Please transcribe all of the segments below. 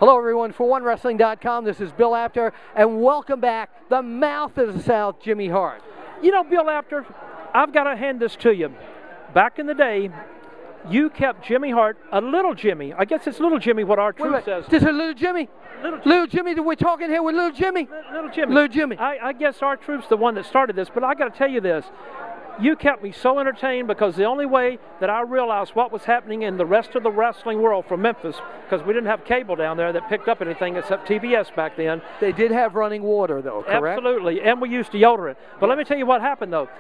Hello, everyone. For OneWrestling.com, this is Bill Apter, and welcome back, the mouth of the South, Jimmy Hart. You know, Bill Apter, I've got to hand this to you. Back in the day, you kept Jimmy Hart, a little Jimmy. I guess it's little Jimmy what our truth says. This is little Jimmy? Little Jimmy, that we're talking here with little Jimmy? Little Jimmy. Little Jimmy. I guess our truth's the one that started this, but I got to tell you this. You kept me so entertained because the only way that I realized what was happening in the rest of the wrestling world from Memphis, because we didn't have cable down there that picked up anything except TBS back then. They did have running water, though, correct? Absolutely, and we used deodorant. But let me tell you what happened, though.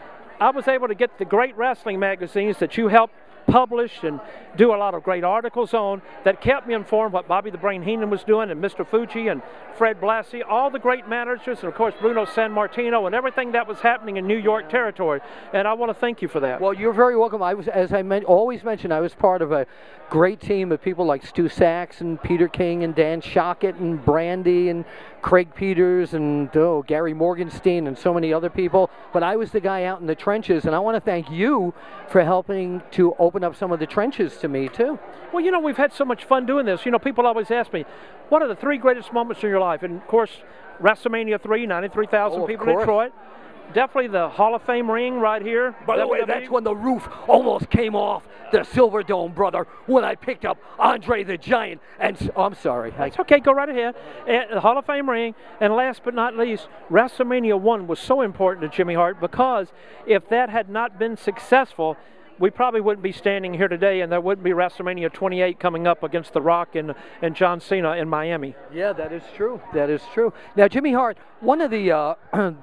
I was able to get the great wrestling magazines that you helped publish and do a lot of great articles on that kept me informed what Bobby the Brain Heenan was doing, and Mr. Fuji and Fred Blassie, all the great managers, and of course Bruno Sammartino and everything that was happening in New York territory. And I want to thank you for that. Well, you're very welcome. I was, as I always mention, I was part of a great team of people like Stu Sachs and Peter King and Dan Shockett and Brandy and Craig Peters and Gary Morgenstein and so many other people. But I was the guy out in the trenches, and I want to thank you for helping to open up some of the trenches to me, too. Well, you know, we've had so much fun doing this. You know, people always ask me, what are the 3 greatest moments in your life? And, of course, WrestleMania 3, 93,000 people in Detroit. Definitely the Hall of Fame ring right here. By the way, that's when the roof almost came off the Silver Dome, brother, when I picked up Andre the Giant. And I'm sorry. It's okay, go right ahead. And the Hall of Fame ring. And last but not least, WrestleMania 1 was so important to Jimmy Hart because if that had not been successful, we probably wouldn't be standing here today, and there wouldn't be WrestleMania 28 coming up against The Rock and John Cena in Miami. Yeah, that is true. That is true. Now, Jimmy Hart, one of the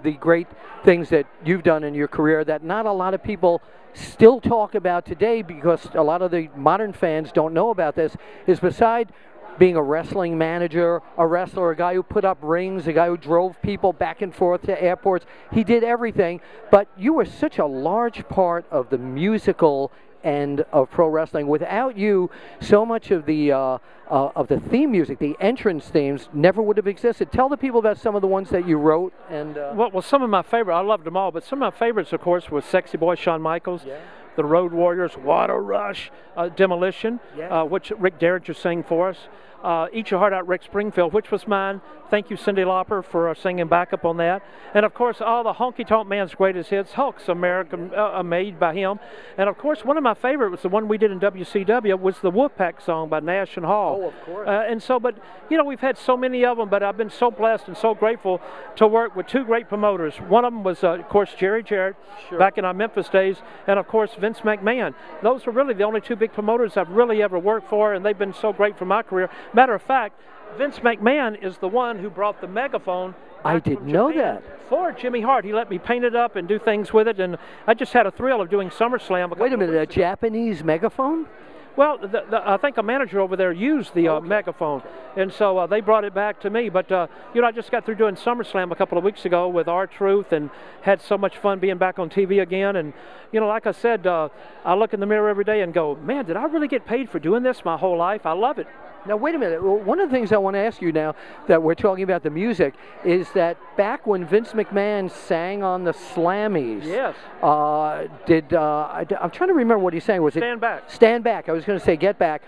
the great things that you've done in your career that not a lot of people still talk about today, because a lot of the modern fans don't know about this, is beside being a wrestling manager, a wrestler, a guy who put up rings, a guy who drove people back and forth to airports. He did everything, but you were such a large part of the musical end of pro wrestling. Without you, so much of the theme music, the entrance themes, never would have existed. Tell the people about some of the ones that you wrote. And well, some of my favorite, I loved them all, but some of my favorites, of course, was Sexy Boy Shawn Michaels. Yeah. The Road Warriors, Water Rush, Demolition, which Rick Derringer sang for us. Eat Your Heart Out, Rick Springfield, which was mine. Thank you, Cyndi Lauper, for singing backup on that. And, of course, all the Honky Tonk Man's greatest hits, Hulk's American, made by him. And, of course, one of my favorite was the one we did in WCW, was the Wolfpack song by Nash and Hall. Oh, of course. And so, but, you know, we've had so many of them, but I've been so blessed and so grateful to work with 2 great promoters. One of them was, of course, Jerry Jarrett, back in our Memphis days, and, of course, Vince McMahon. Those were really the only 2 big promoters I've really ever worked for, and they've been so great for my career. Matter of fact, Vince McMahon is the one who brought the megaphone. I didn't know that. For Jimmy Hart. He let me paint it up and do things with it, and I just had a thrill of doing SummerSlam. Wait a minute, a Japanese megaphone? Well, I think a manager over there used the megaphone, and so they brought it back to me. But, you know, I just got through doing SummerSlam a couple of weeks ago with R-Truth and had so much fun being back on TV again. And, you know, like I said, I look in the mirror every day and go, man, did I really get paid for doing this my whole life? I love it. Now, wait a minute. One of the things I want to ask you now that we're talking about the music is that back when Vince McMahon sang on the Slammies, yes, I'm trying to remember what he sang. Was Stand Back? Stand Back. I was going to say Get Back.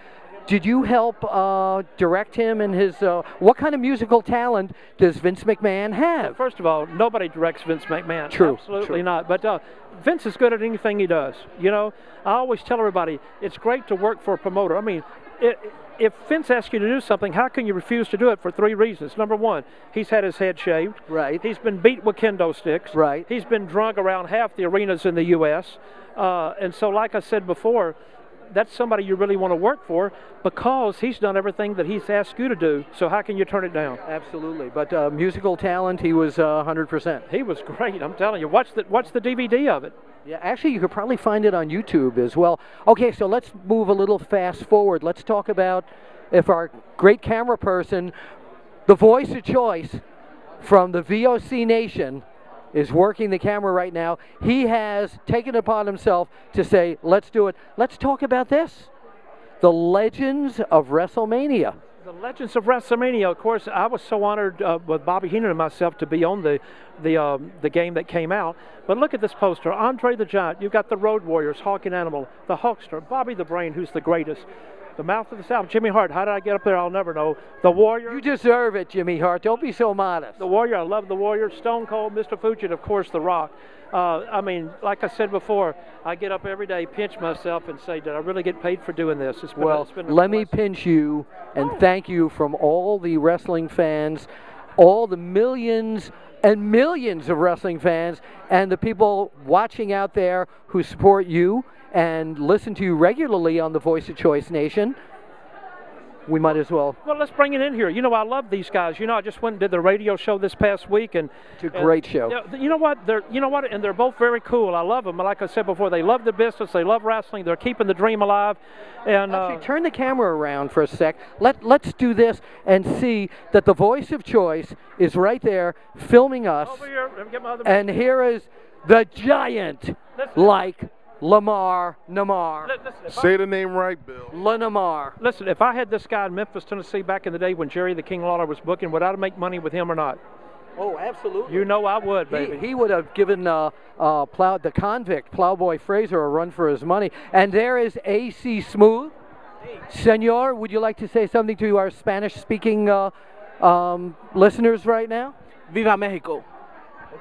Did you help direct him in his, what kind of musical talent does Vince McMahon have? First of all, nobody directs Vince McMahon. True. Absolutely not. But Vince is good at anything he does. You know, I always tell everybody, it's great to work for a promoter. I mean, if Vince asks you to do something, how can you refuse to do it for 3 reasons? Number 1, he's had his head shaved. Right. He's been beat with kendo sticks. Right. He's been drunk around half the arenas in the U.S. And so, like I said before, that's somebody you really want to work for because he's done everything that he's asked you to do. So how can you turn it down? Absolutely. But musical talent, he was 100%. He was great. I'm telling you. Watch the DVD of it. Yeah, actually, you could probably find it on YouTube as well. Okay, so let's move a little fast forward. Let's talk about if our great camera person, the voice of choice from the VOC Nation, is working the camera right now. He has taken it upon himself to say, let's do it. Let's talk about this. The Legends of WrestleMania. The Legends of WrestleMania. Of course, I was so honored with Bobby Heenan and myself to be on the game that came out. But look at this poster. Andre the Giant. You've got the Road Warriors, Hawk and Animal, the Hulkster, Bobby the Brain, who's the greatest. The mouth of the South, Jimmy Hart. How did I get up there? I'll never know. The Warrior. You deserve it, Jimmy Hart. Don't be so modest. The Warrior. I love the Warrior. Stone Cold, Mr. Fuji, and of course The Rock. I mean, like I said before, I get up every day, pinch myself, and say, did I really get paid for doing this? It's been let me pinch you and thank you from all the wrestling fans, all the millions and millions of wrestling fans, and the people watching out there who support you and listen to you regularly on the Voice of Choice Nation. We might as well. Well, let's bring it in here. You know, I love these guys. You know, I just went and did the radio show this past week, and it's a great show. You know what? And they're both very cool. I love them. Like I said before, they love the business. They love wrestling. They're keeping the dream alive. And actually, turn the camera around for a sec. Let's do this and see that the Voice of Choice is right there filming us. Over here. Let me get my other and here is the giant, like Lamar Namar. Say the name right, Bill. Namar. Listen, if I had this guy in Memphis, Tennessee back in the day when Jerry the King Lawler was booking, would I make money with him or not? Oh, absolutely. You know I would, baby. He would have given the convict, Plowboy Fraser, a run for his money. And there is AC Smooth. Senor, would you like to say something to our Spanish-speaking listeners right now? Viva Mexico.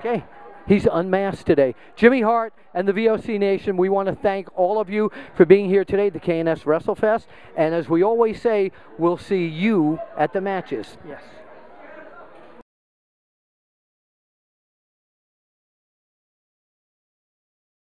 Okay. He's unmasked today. Jimmy Hart and the VOC Nation, we want to thank all of you for being here today at the K&S WrestleFest. And as we always say, we'll see you at the matches. Yes.